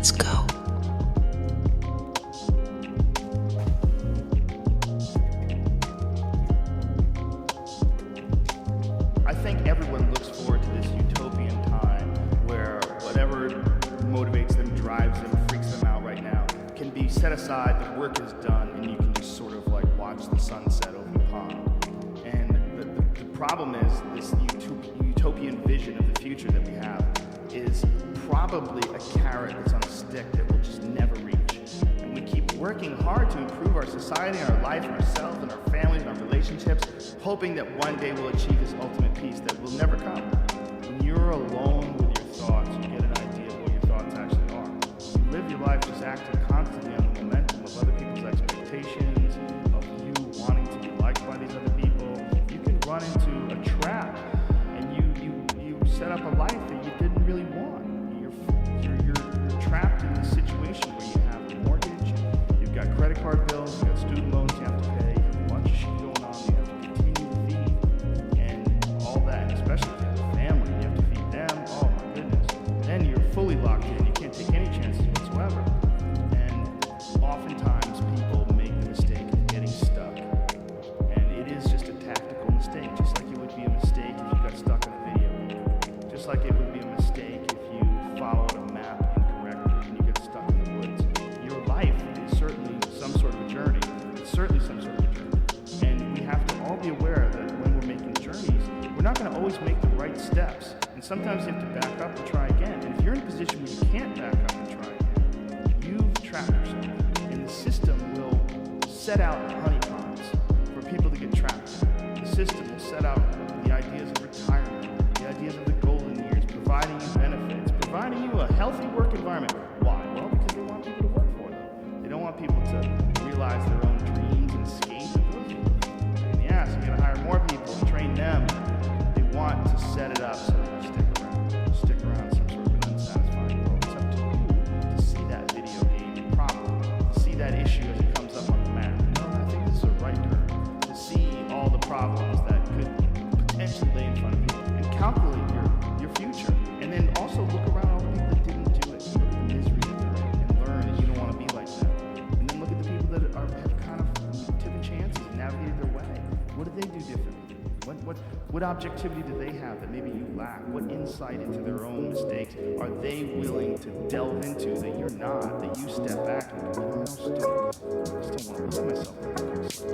Let's go. I think everyone looks forward to this utopian time where whatever motivates them, drives them, freaks them out right now can be set aside, the work is done, and you can just sort of like watch the sunset over the pond. And the problem is this utopian vision of the future that we have is probably a carrot that's on a stick that we'll just never reach. And we keep working hard to improve our society, our life, ourselves, and our families, and our relationships, hoping that one day we'll achieve this ultimate peace that will never come. When you're alone with your thoughts, you get an idea of what your thoughts actually are. You live your life just acting constantly on the momentum of other people's expectations, of you wanting to be liked by these other people. You can run into a trap, and you set up a life that you didn't really want. You're trapped in this situation where you have a mortgage, you've got credit card bills, you've got student loans you have to pay, you have a bunch of shit going on you have to continue to feed, and all that, especially if you have a family, you have to feed them, oh my goodness. Then you're fully locked in, you can't take any chances whatsoever. And oftentimes people make the mistake of getting stuck. And it is just a tactical mistake, just like it would be a mistake if you got stuck in a video game. Just like it would be a mistake if you followed a map incorrectly and you get stuck in the woods. Your life is certainly some sort of a journey. It's certainly some sort of a journey. And we have to all be aware that when we're making journeys, we're not going to always make the right steps. And sometimes you have to back up and try again. And if you're in a position where you can't back up and try again, you've trapped yourself. And the system will set out honeypots for people to get trapped in. The system will set out the ideas of retirement, the ideas of the golden years, providing you benefits, providing you a healthy work environment. Why? Well, because they want people to work for them. They don't want people to realize their own dreams and escape those people. And yeah, so you gotta hire more people and train them. They want to set it up so that you stick around in some sort of an unsatisfying world. It's up to you to see that video game properly, to see that issue as it comes up on the map. No, I think this is a right turn. To see all the problems that could potentially lay in front of you and calculate your future. And then also look around all the people that didn't do it. Look at the misery that they're in and learn that you don't want to be like them. And then look at the people that have kind of taken chances and navigated their way. What did they do differently? What objectivity do they have that maybe you lack? What insight into their own mistakes are they willing to delve into that you're not, that you step back and go, I still want to look at myself like this. The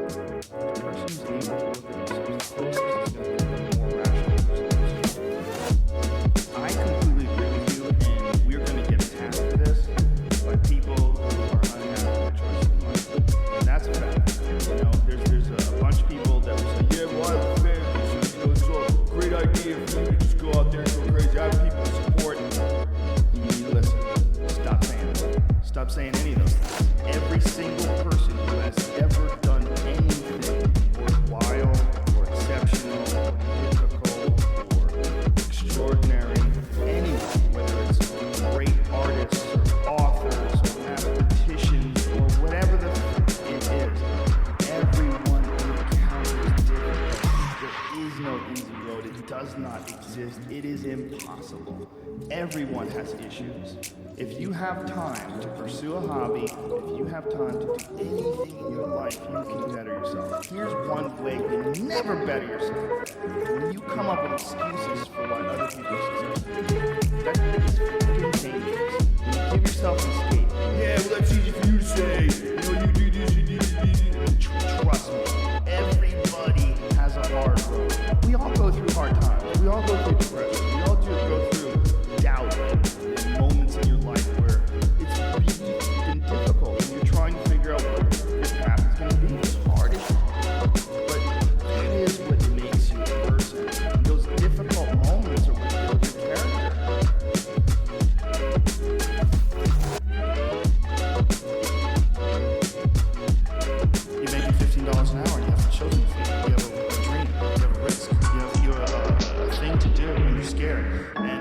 person who's able to look at themselves closest is going to be more rational. I completely agree with you, and we're going to get attacked for this by people who are unhappy with their choices in life. And that's a fact. You know, there's a bunch of people that will say, yeah, well, it's a great idea if you could just go out there and go crazy. I have people to support. You need to listen. Stop saying it. Stop saying any of those things. Every single person who has ever done anything worthwhile or exceptional or difficult or extraordinary, anyone, whether it's great artists or authors or mathematicians or whatever it is, everyone encounters difficulty. There is no easy road. It does not exist. It is impossible. Everyone has issues. If you have time to pursue a hobby, if you have time to do anything in your life, you can better yourself. Here's one way you never better yourself. When you come up with excuses for why other people are successful, that is freaking dangerous. When you give yourself an escape, yeah, well, that's easy for you to say. You know, you do this, you do this. Trust me, everybody has a hard road. We all go through hard times. We all go through depression. We all go through doubt and moments in your life where it's really been difficult and you're trying to figure out what your path is going to be. It's hard as hell. But that is what makes you a person. And those difficult moments are what build your character. You're making $15 an hour and you have children to feed. You have a dream. You have a risk. You have a thing to do when you're scared. And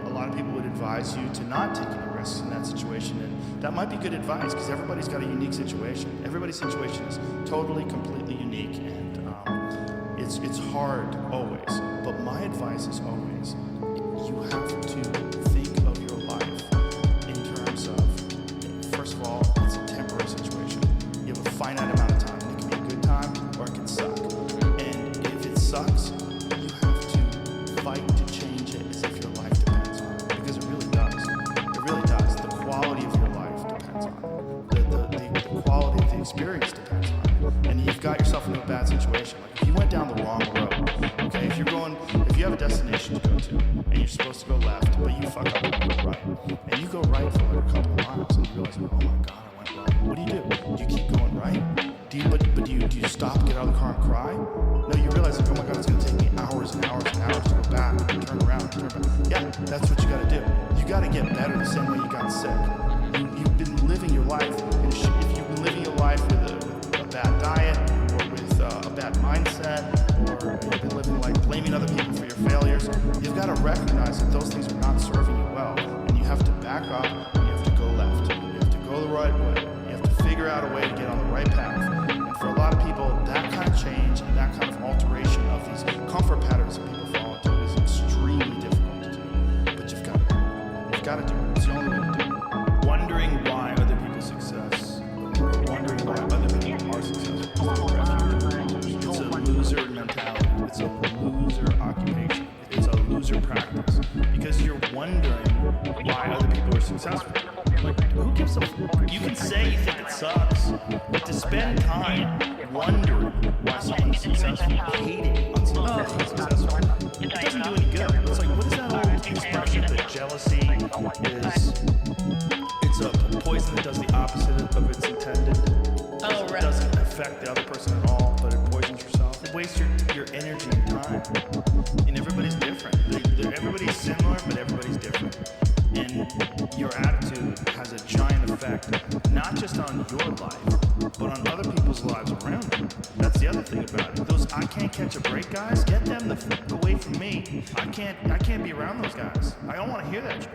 a lot of people would advise you to not take any risks in that situation. And that might be good advice because everybody's got a unique situation. Everybody's situation is totally, completely unique. And it's hard always. But my advice is always, you have to think of your life in terms of have a destination to go to, and you're supposed to go left, but you fuck up and you go right. And you go right for like a couple of miles, and you realize, oh my God, I went right. What do? Do you keep going right? Do you stop, get out of the car and cry? No, you realize, like, oh my God, it's gonna take me hours and hours and hours to go back, and turn around, and turn back. Yeah, that's what you gotta do. You gotta get better the same way you got sick. You've been living your life, if you've been living your life with a bad diet, or with a bad mindset, or you've been living like blaming other people for your failures, you've got to recognize that those things are not serving you well, and you have to back up, and you have to go left, you have to go the right way, you have to figure out a way to get on the right path. And for a lot of people, that kind of change and that kind of alteration of these comfort patterns that people fall into is extremely difficult to do, but you've got to do it. You've got to do it. It's the only way to do it. Wondering why other people's success, wondering why other people are successful. It's a loser mentality. It's a loser occupation. It's a loser practice. Because you're wondering why other people are successful. Like, who gives a fuck? You can say you think it sucks, but to spend time wondering why someone's successful, hating on someone who's successful, it doesn't do any good. It's like, what is that old expression that jealousy is? It's a poison that does the opposite of its intended. Oh, right. It doesn't affect the other person at all, but it poisons yourself. It wastes your energy and time. And everybody's different. Everybody's similar, but everybody's different. And your attitude has a giant effect, not just on your life, but on other people's lives around you. That's the other thing about it. Those I can't catch a break guys, get them the fuck away from me. I can't be around those guys. I don't want to hear that shit.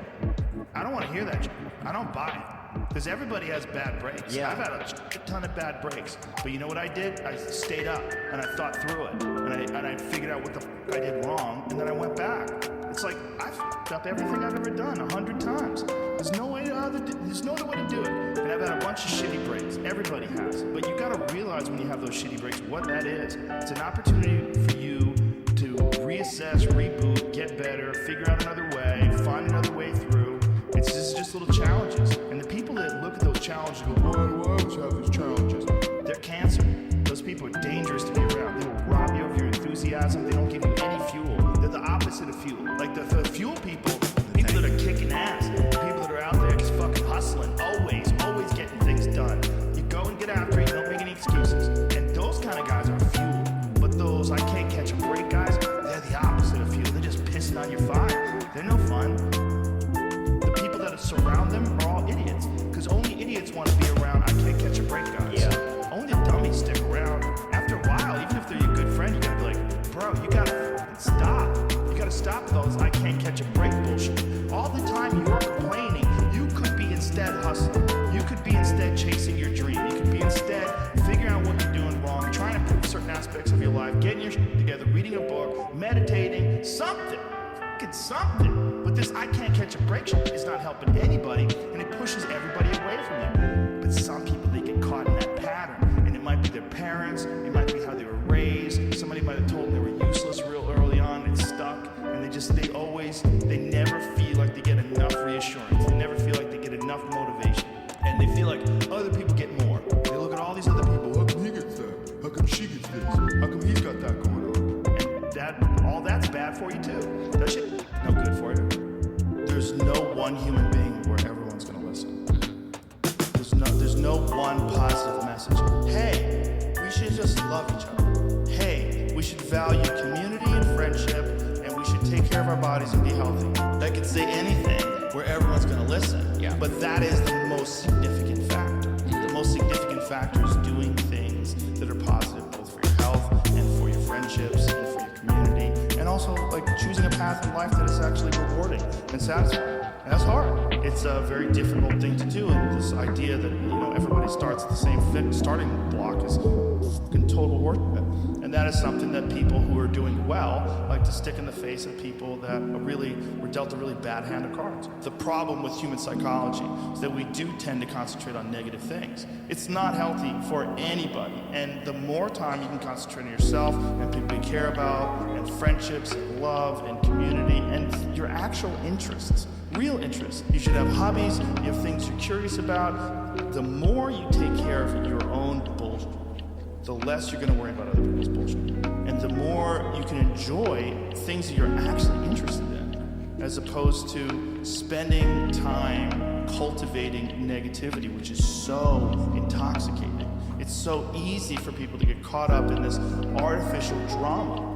I don't want to hear that shit. I don't buy it. Because everybody has bad breaks. Yeah. I've had a ton of bad breaks. But you know what I did? I stayed up and I thought through it. And I figured out what the fuck I did wrong, and then I went back. It's like, I fucked up everything I've ever done 100 times. There's no other way to do it. And I've had a bunch of shitty breaks. Everybody has. But you gotta realize when you have those shitty breaks what that is. It's an opportunity for you to reassess, reboot, get better, figure out another way, find another way through. It's just little challenges. And the people that look at those challenges and go, why do I always have these challenges? They're cancer. Those people are dangerous to be around. They will rob you of your enthusiasm. They don't give you any fuel. They're the opposite of fuel. Like the fuel people that are kicking ass, people that are out there just fucking hustling, always getting things done. You go and get after it, you don't make any excuses. And those kind of guys are fuel. But those I can't catch a break guys, they're the opposite of fuel. They're just pissing on your fire. They're no fun. The people that surround them are all idiots. Because only idiots want to be around I can't catch a break guys. Yeah. Only the dummies stick around. After a while, even if they're your good friend, you gotta be like, bro, you gotta fucking stop. You gotta stop those I can't catch a break bullshit. All the time you're complaining, you could be instead hustling. You could be instead chasing your dream. You could be instead figuring out what you're doing wrong, trying to improve certain aspects of your life, getting your shit together, reading a book, meditating, something. Fucking something. But this I can't catch a break shit is not helping anybody, and it pushes everybody away from you. But some people, they get caught in that pattern. And it might be their parents, it might be how they were raised. Somebody might have told them they were useless real early on, and it's stuck. And they never feel like they get enough reassurance. They never feel like they get enough motivation. And they feel like other people get more. They look at all these other people. How come he gets that? How come she gets this? How come he's got that going on? And all that's bad for you too. That shit no good for you. There's no one human being where everyone's gonna listen. There's no one positive message. Hey, we should just love each other. Hey, we should value community and friendship, and we should take care of our bodies and be healthy. That could say anything where everyone's gonna listen. Yeah. But that is the most significant factor. The most significant factor is doing things that are positive, both for your health and for your friendships and for your community, and also like choosing a path in life that is actually rewarding and satisfying. And that's hard. It's a very difficult thing to do, and this idea that everybody starts at the same starting block is fucking total horseshit. And that is something that people who are doing well like to stick in the face of people that were dealt a really bad hand of cards. The problem with human psychology is that we do tend to concentrate on negative things. It's not healthy for anybody. And the more time you can concentrate on yourself and people you care about, and friendships, and love, and community, and your actual interests, real interests. You should have hobbies, you have things you're curious about. The more you take care of your own bullshit, the less you're gonna worry about other people's bullshit. And the more you can enjoy things that you're actually interested in, as opposed to spending time cultivating negativity, which is so intoxicating. It's so easy for people to get caught up in this artificial drama.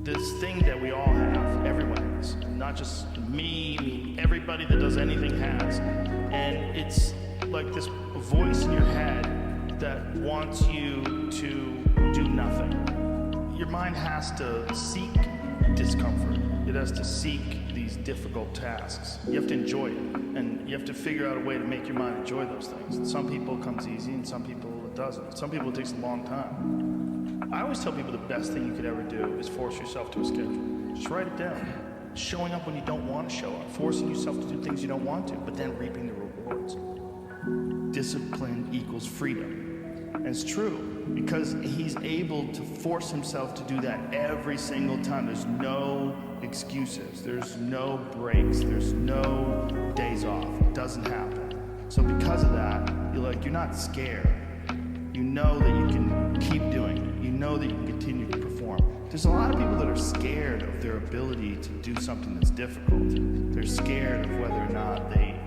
This thing that we all have, everyone has, not just me, everybody that does anything has. And it's like this voice in your head that wants you to do nothing. Your mind has to seek discomfort. It has to seek these difficult tasks. You have to enjoy it, and you have to figure out a way to make your mind enjoy those things. Some people it comes easy, and some people it doesn't. Some people it takes a long time. I always tell people the best thing you could ever do is force yourself to a schedule. Just write it down. Showing up when you don't want to show up, forcing yourself to do things you don't want to, but then reaping the rewards. Discipline equals freedom. And it's true, because he's able to force himself to do that every single time. There's no excuses, there's no breaks, there's no days off. It doesn't happen. So because of that, you're not scared. You know that you can keep doing it. You know that you can continue to perform. There's a lot of people that are scared of their ability to do something that's difficult. They're scared of whether or not they,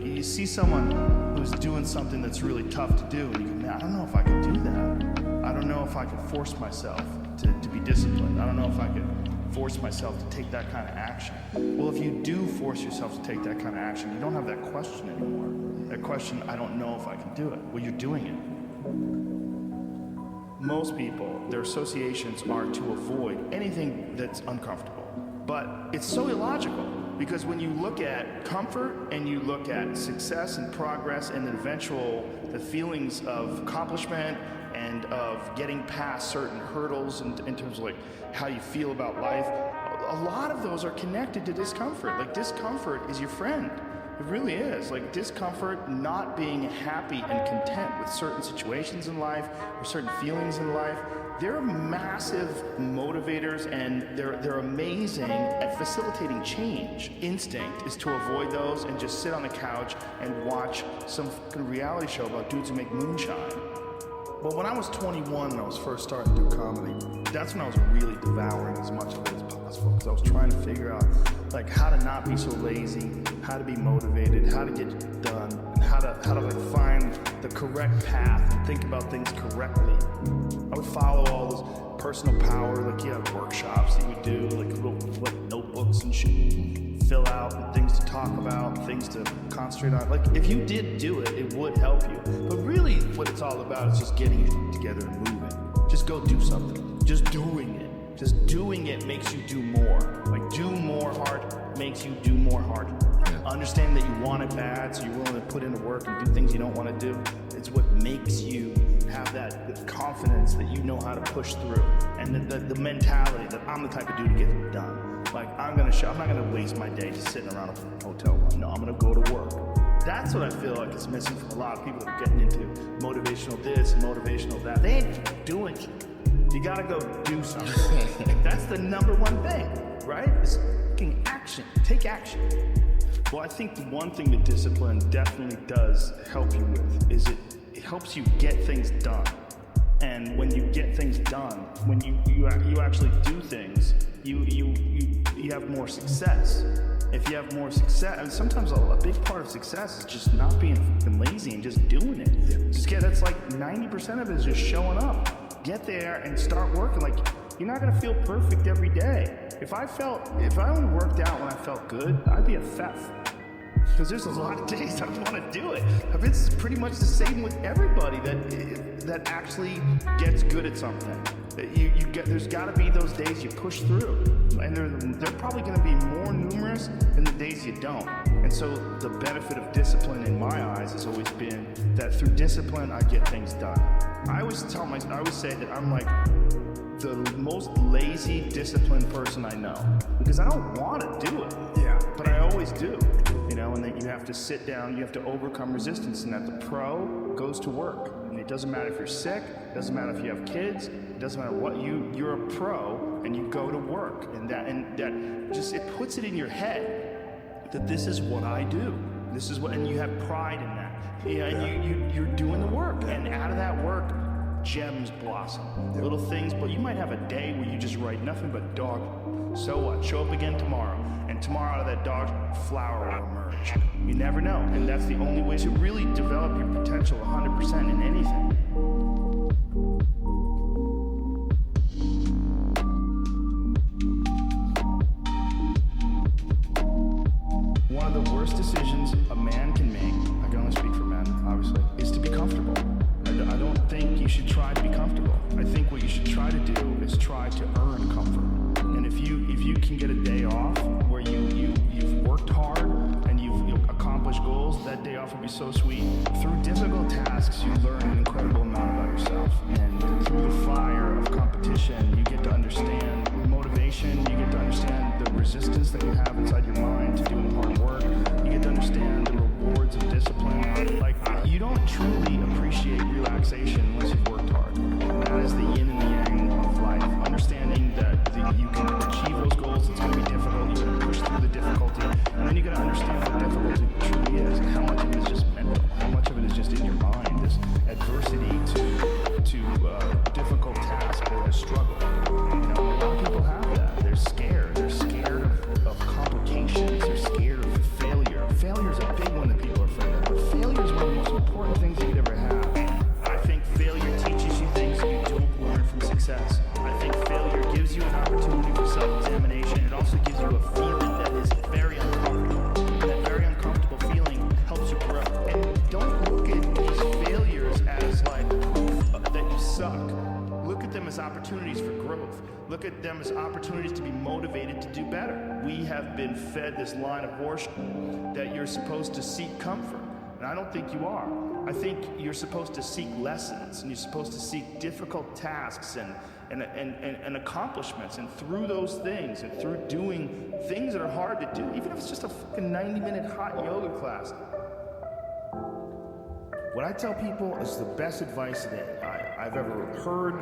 you see someone who's doing something that's really tough to do, and you go, man, I don't know if I could do that. I don't know if I could force myself to be disciplined. I don't know if I could force myself to take that kind of action. Well, if you do force yourself to take that kind of action, you don't have that question anymore. That question, I don't know if I can do it. Well, you're doing it. Most people, their associations are to avoid anything that's uncomfortable. But it's so illogical, because when you look at comfort and you look at success and progress and the feelings of accomplishment and of getting past certain hurdles in terms of how you feel about life, a lot of those are connected to discomfort. Discomfort is your friend. It really is. Discomfort, not being happy and content with certain situations in life or certain feelings in life, they're massive motivators, and they're amazing at facilitating change. Instinct is to avoid those and just sit on the couch and watch some fucking reality show about dudes who make moonshine. Well, when I was 21 and I was first starting to do comedy, that's when I was really devouring as much of it as possible, because I was trying to figure out how to not be so lazy, how to be motivated, how to get it done, and how to find the correct path and think about things correctly. I would follow all those personal power, you have workshops that you do, little notebooks and shit, fill out, and things to talk about, things to concentrate on. If you did do it, it would help you. But really, what it's all about is just getting you together and moving. Just go do something. Just doing it. Just doing it makes you do more. Do more hard makes you do more hard. Yeah. Understand that you want it bad, so you're willing to put in the work and do things you don't want to do. It's what makes you have that confidence that you know how to push through, and the mentality that I'm the type of dude to get it done. I'm not gonna waste my day just sitting around a hotel room. No, I'm gonna go to work. That's what I feel like is missing from a lot of people that are getting into motivational this and motivational that. They ain't doing it. You gotta go do something. That's the number one thing, right? It's taking action. Take action. Well, I think the one thing that discipline definitely does help you with is it helps you get things done. And when you get things done, when you actually do things, you have more success. If you have more success, and sometimes a big part of success is just not being fucking lazy and just doing it. That's 90% of it is just showing up. Get there and start working. You're not gonna feel perfect every day. If I only worked out when I felt good, I'd be a theft. Because there's a lot of days I want to do it. It's pretty much the same with everybody that actually gets good at something. There's got to be those days you push through, and they're probably going to be more numerous than the days you don't. And so the benefit of discipline, in my eyes, has always been that through discipline I get things done. I always say that I'm the most lazy, disciplined person I know, because I don't want to do it. Yeah. But I always do. And then you have to sit down, you have to overcome resistance, and that the pro goes to work. And it doesn't matter if you're sick, it doesn't matter if you have kids, it doesn't matter what, you're a pro and you go to work. And that just, it puts it in your head that this is what I do. This is what, and you have pride in that. Yeah, and you're doing the work, and out of that work, gems blossom. Little things, but you might have a day where you just write nothing but dog. So what? Show up again tomorrow, and tomorrow out of that dog, flower will emerge. You never know, and that's the only way to really develop your potential 100% in anything. One of the worst decisions a man can make, I can only speak for men, obviously, is to be comfortable. I don't think you should try to be comfortable. I think what you should try to do is try to earn comfort. And if you can get a day off where you've worked hard and you've accomplished goals, that day off will be so sweet. Through difficult tasks, you learn an incredible amount about yourself. And through the fire of competition, you get to understand motivation, you get to understand the resistance that you have inside your mind to doing hard work. You get to understand the rewards of discipline. Like, you don't truly appreciate relaxation unless you've worked hard. And that is the yin and the yang of life. Understanding that you can achieve those goals, it's going to be difficult, you're going to push through the difficulty, and then you're going to understand what difficulty truly is, and how much of it is just mental, how much of it is just in your mind, this adversity to difficult tasks or a struggle. You know, a lot of people have that. They're scared of complications, they're scared of failure. Failure is a big one that people are afraid of. But failure is one of the most important things you could ever have. I think failure teaches you things you don't learn from success. I think failure gives you an opportunity for self-examination. It also gives you a feeling that is very uncomfortable. And that very uncomfortable feeling helps you grow. And don't look at these failures as like proof that you suck. Look at them as opportunities for growth. Look at them as opportunities to be motivated to do better. We have been fed this line of worship that you're supposed to seek comfort. And I don't think you are. I think you're supposed to seek lessons, and you're supposed to seek difficult tasks and accomplishments, and through those things, and through doing things that are hard to do, even if it's just a fucking 90-minute hot yoga class. What I tell people is the best advice that I've ever heard,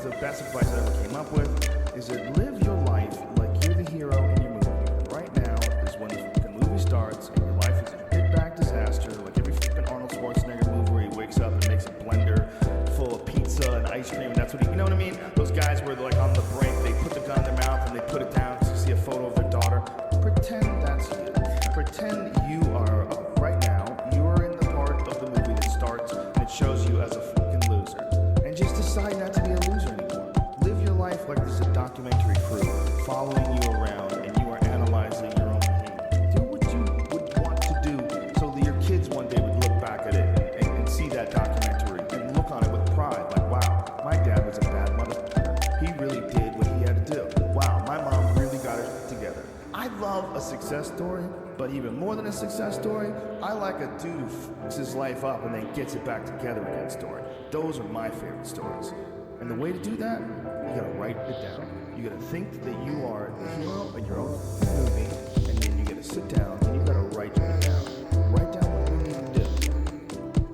the best advice I ever came up with, is that live your life like you're the hero in your movie. And right now is when the movie starts, and your life is a big bag disaster, like every fucking Arnold Schwarzenegger movie where he wakes up and makes a blender full of pizza and ice cream, and that's what you know what I mean? Those guys where they're like on the brink, they put the gun in their mouth and they put it down because you see a photo of their daughter. Pretend that's you. Pretend you are, right now, you're in the part of the movie that starts and it shows you as a fucking loser. And just decide not to be a loser anymore. Live your life like there's a documentary crew following you around and you are analyzing your own behavior. Do what you would want to do so that your kids one day would look back at it and see that documentary and look on it with pride. Like, wow, my dad was a bad motherfucker. He really did what he had to do. Wow, my mom really got it together. I love a success story, but even more than a success story, I like a dude who fucks his life up and then gets it back together again story. Those are my favorite stories. And the way to do that, you gotta write it down. You gotta think that you are the hero in your own movie, and then you gotta sit down and you gotta write it down. Write down what you need to do.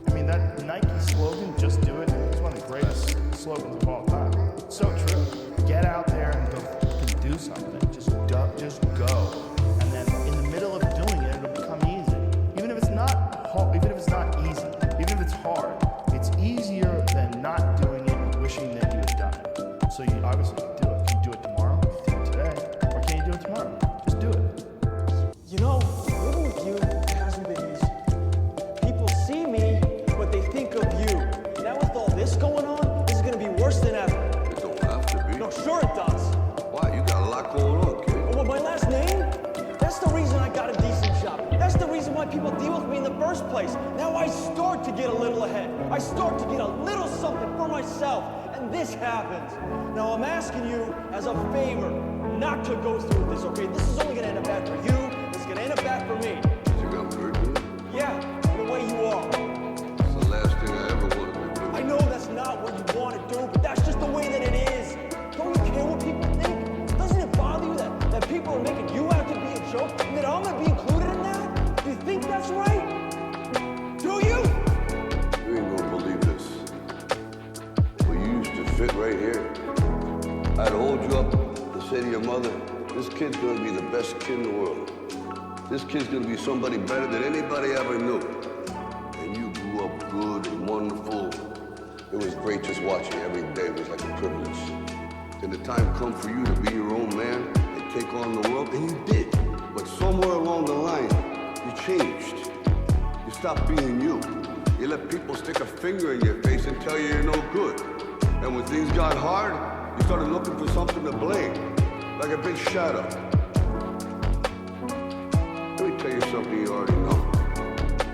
I mean, that Nike slogan, "Just do it," is one of the greatest slogans of all time. It's so true. Get out there and go and do something. Just go. And then in the middle of doing it, it'll become easy. Even if it's not hard, even if it's not easy, even if it's hard, it's easier than not doing it and wishing that you had done it. So you obviously can do it. Can you do it tomorrow? Can you do it today? Or can you do it tomorrow? Just do it. You know, living with you hasn't been easy. People see me, but they think of you. Now with all this going on, this is gonna be worse than ever. It don't have to be. No, sure it does. Why? You got a lot going on, kid. Well, my last name? That's the reason I got a decent job. That's the reason why people deal with me in the first place. Now I start to get a little ahead. I start to get a little something for myself. And this happens. Now I'm asking you as a favor not to go through this, okay? This is only gonna end up bad for you. It's gonna end up bad for me. You got very good. Yeah, the way you are. It's the last thing I ever wanted to do. I know that's not what you want to do, but that's just the way that it is. Don't you care what people think? Doesn't it bother you that people are making you out to be a joke and that I'm gonna be included in that? Do you think that's right? Do you? You ain't gonna believe this. Well, you used to fit right here. I'd hold you up to say to your mother, this kid's gonna be the best kid in the world. This kid's gonna be somebody better than anybody ever knew. And you grew up good and wonderful. It was great just watching every day. It was like a privilege. Then the time come for you to be your own man and take on the world, and you did. But somewhere along the line, you changed. You stopped being you. You let people stick a finger in your face and tell you you're no good. And when things got hard, you started looking for something to blame, like a big shadow. Let me tell you something you already know.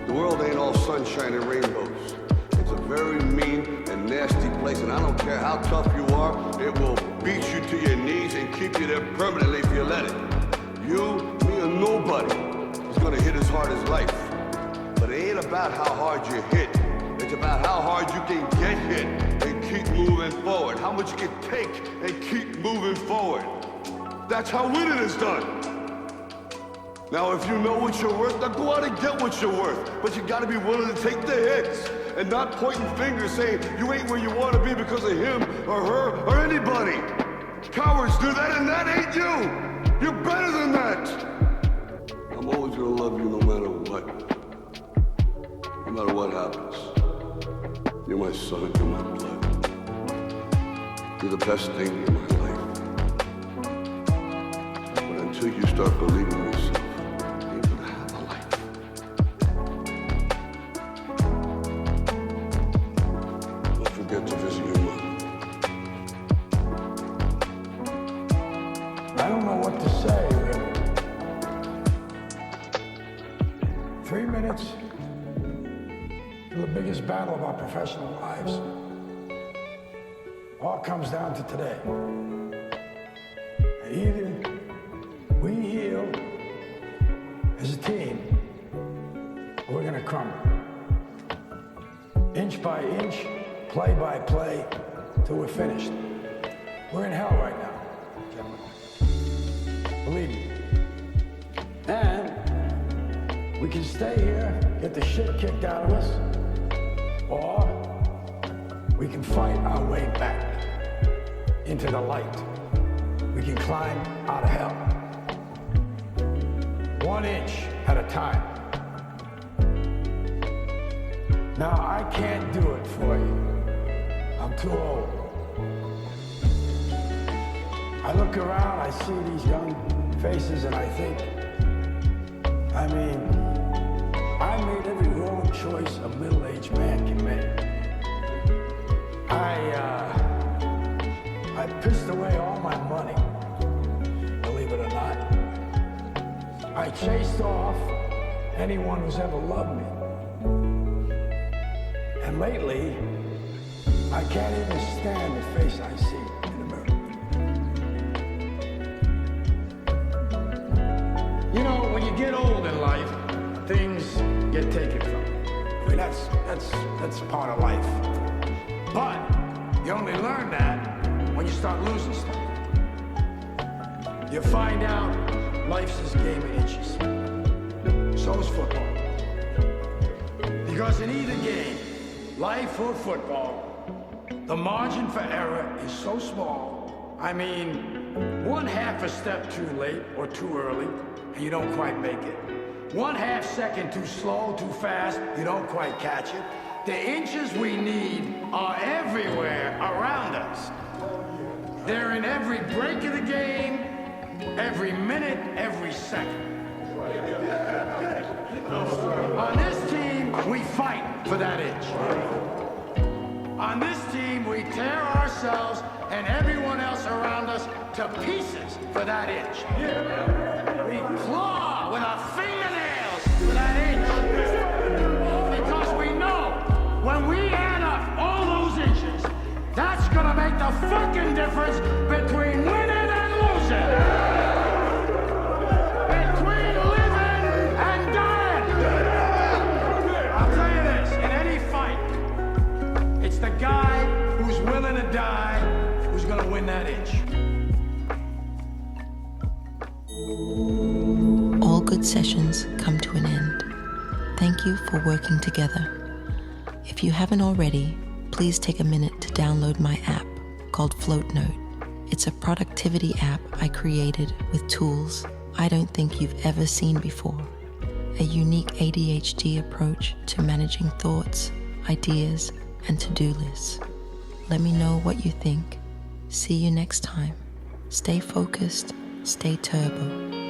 The world ain't all sunshine and rainbows. It's a very mean and nasty place, and I don't care how tough you are, it will beat you to your knees and keep you there permanently if you let it. You, me, or nobody is gonna hit as hard as life. But it ain't about how hard you hit. It's about how hard you can get hit and keep moving forward. How much you can take and keep moving forward. That's how winning is done. Now, if you know what you're worth, now go out and get what you're worth. But you gotta be willing to take the hits and not pointing fingers saying you ain't where you wanna be because of him or her or anybody. Cowards do that, and that ain't you. You're better than that. I'm always gonna love you no matter what. No matter what happens. You're my son, you're my blood. You're the best thing in my life. But until you start believing in yourself, you ain't gonna have a life. Don't forget to visit your mother. I don't know what to say, really. 3 minutes to the biggest battle of our professional lives. All comes down to today. Either we heal as a team, or we're gonna crumble. Inch by inch, play by play, till we're finished. We're in hell right now, gentlemen. Believe me. And we can stay here, get the shit kicked out of us, or we can fight our way back into the light. We can climb out of hell. 1 inch at a time. Now, I can't do it for you. I'm too old. I look around, I see these young faces, and I think, I made every wrong choice a middle-aged man can make. I pissed away all my money, believe it or not. I chased off anyone who's ever loved me. And lately, I can't even stand the face I see in the mirror. You know, when you get old in life, things get taken from you. I mean, that's part of life. But you only learn that when you start losing stuff. You find out life's this game of inches. So is football. Because in either game, life or football, the margin for error is so small. I mean, 1/2 a step too late or too early, and you don't quite make it. 1/2 second too slow, too fast, you don't quite catch it. The inches we need are everywhere around us. They're in every break of the game, every minute, every second. On this team, we fight for that inch. On this team, we tear ourselves and everyone else around us to pieces for that inch. We claw with our fingernails for that inch. Because we know when we add up all those inches, that's gonna make the fucking difference between winning and losing. Between living and dying. I'll tell you this, in any fight, it's the guy who's willing to die who's gonna win that inch. All good sessions come to an end. Thank you for working together. If you haven't already, please take a minute to download my app called FloatNote. It's a productivity app I created with tools I don't think you've ever seen before. A unique ADHD approach to managing thoughts, ideas, and to-do lists. Let me know what you think. See you next time. Stay focused, stay turbo.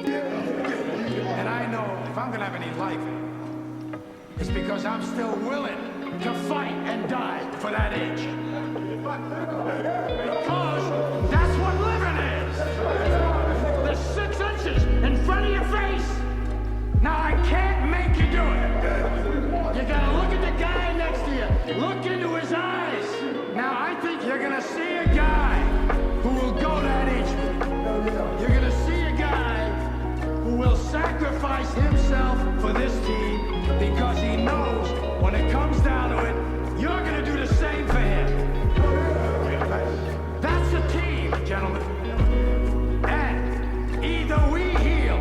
And I know if I'm gonna have any life, it's because I'm still willing to fight and die for that itch. Because that's what living is. The 6 inches in front of your face. Now I can't make you do it. You gotta look at the guy next to you. Look into his eyes. Now I think you're gonna see a guy who will go that inch. You're gonna see a guy who will sacrifice himself for this team because he knows when it comes down to it, you're gonna do the same for him. That's a team, gentlemen. And either we heal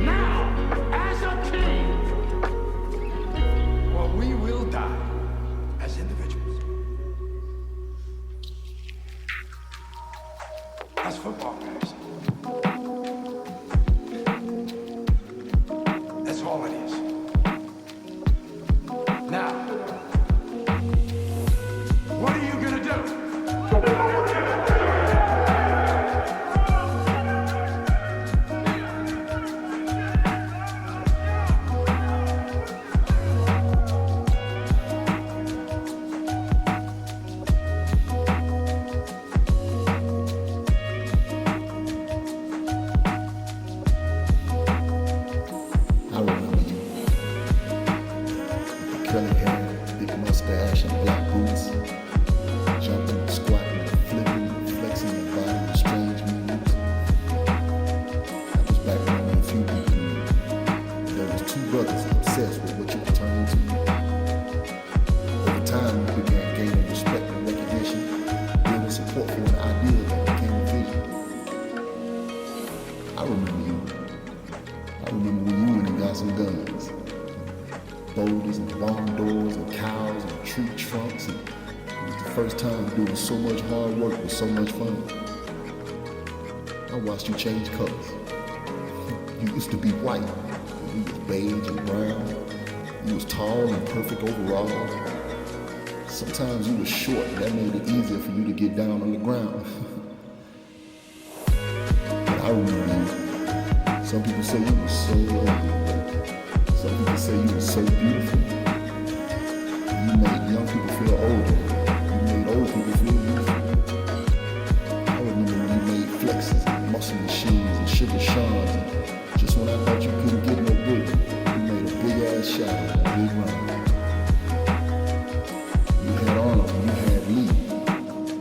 now as a team, or we will die as individuals. That's football, guys. That's all it is. Now, what are you gonna do? I remember you. With the curly hair, big mustache, and black boots. Jumping, squatting, flipping, flexing your body with strange moves. That was back when only a few people knew. There was 2 brothers obsessed with what you could turn into. Over time, you began gaining respect and recognition, building support for an ideal that became a vision. I remember you. I remember when you went and got some guns. Boulders and barn doors and cows and tree trunks. And it was the first time doing so much hard work with so much fun. I watched you change colors. You used to be white. You was beige and brown. You was tall and perfect overall. Sometimes you was short, and that made it easier for you to get down on the ground. But I remember you. Some people say you were so ugly. Some people say you were so beautiful. You made young people feel older. You made old people feel youthful. I remember when you made flexes and muscle machines and sugar shawns. And just when I thought you couldn't get no bigger, you made a big ass shot and a big run. You had Arnold and you had Lee.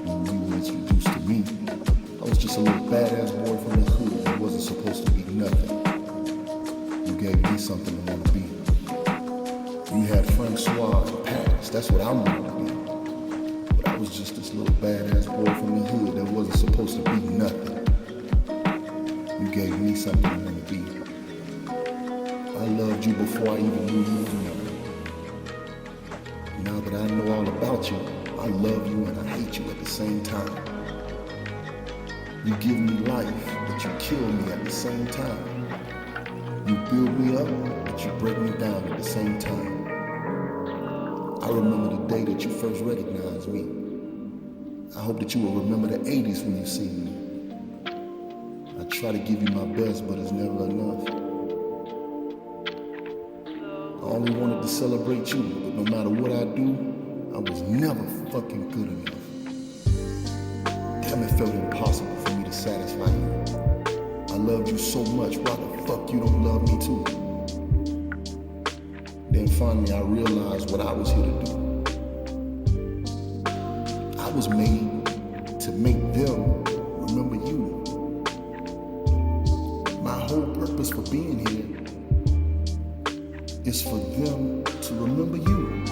When you were introduced to me, I was just a little badass boy from the hood that wasn't supposed to be nothing. You gave me something to want to be. You had Francois and Paris, that's what I wanted to be. But I was just this little badass boy from the hood that wasn't supposed to be nothing. You gave me something to want to be. I loved you before I even knew you was nothing. Now that I know all about you, I love you and I hate you at the same time. You give me life, but you kill me at the same time. You build me up, but you break me down at the same time. I remember the day that you first recognized me. I hope that you will remember the 80s when you see me. I try to give you my best, but it's never enough. I only wanted to celebrate you, but no matter what I do, I was never fucking good enough. Damn, it felt impossible for me to satisfy you. I loved you so much, why the fuck you don't love me too? Then finally I realized what I was here to do. I was made to make them remember you. My whole purpose for being here is for them to remember you.